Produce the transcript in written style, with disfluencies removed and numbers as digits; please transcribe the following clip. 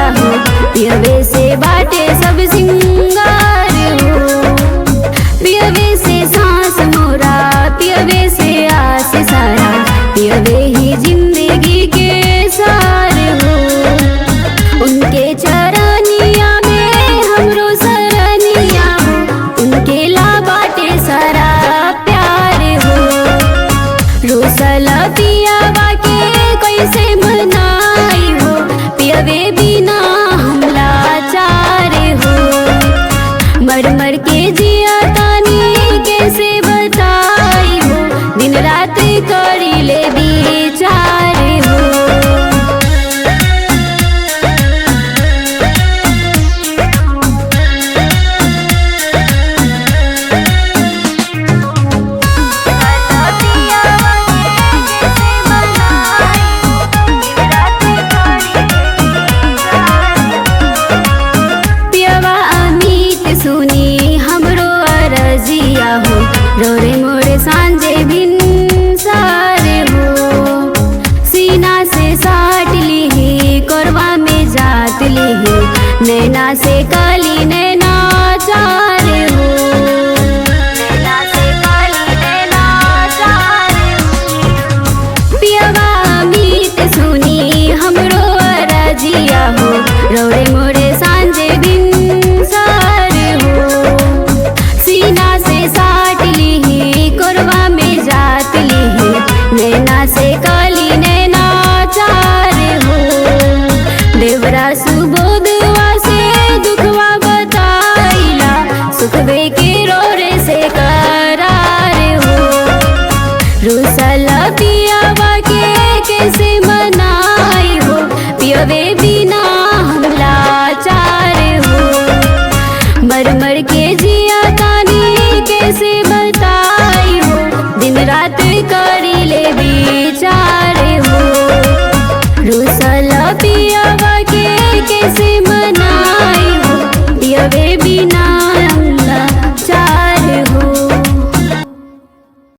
रजिया हो, पियवे से बाटे सब सिंगार हो। पियवे से सांस मोरा, पियवे से आस सारा, पियवे ही जिंदगी के सार हो। उनके चरनिया में हमरो सरनिया हो, उनके ला बाटे सारा प्यार हो। रोसल पियवा के कैसे मनाई हो, पियवे बिना हम लाचार हो। मर मर के जिया तानी कैसे बताई हो, दिन रात करी ले विचार हो। सुनी हमरो अरजिया हो, रोरे मोरे सांझे भिन सारे हो। सीना से साट ली कोरवा में जात ली, नैना से काली नैना चार हो। नैना से काली नैना चार हो। पियवा मीत सुनी हमरो अरजिया हो, रोरे मोरे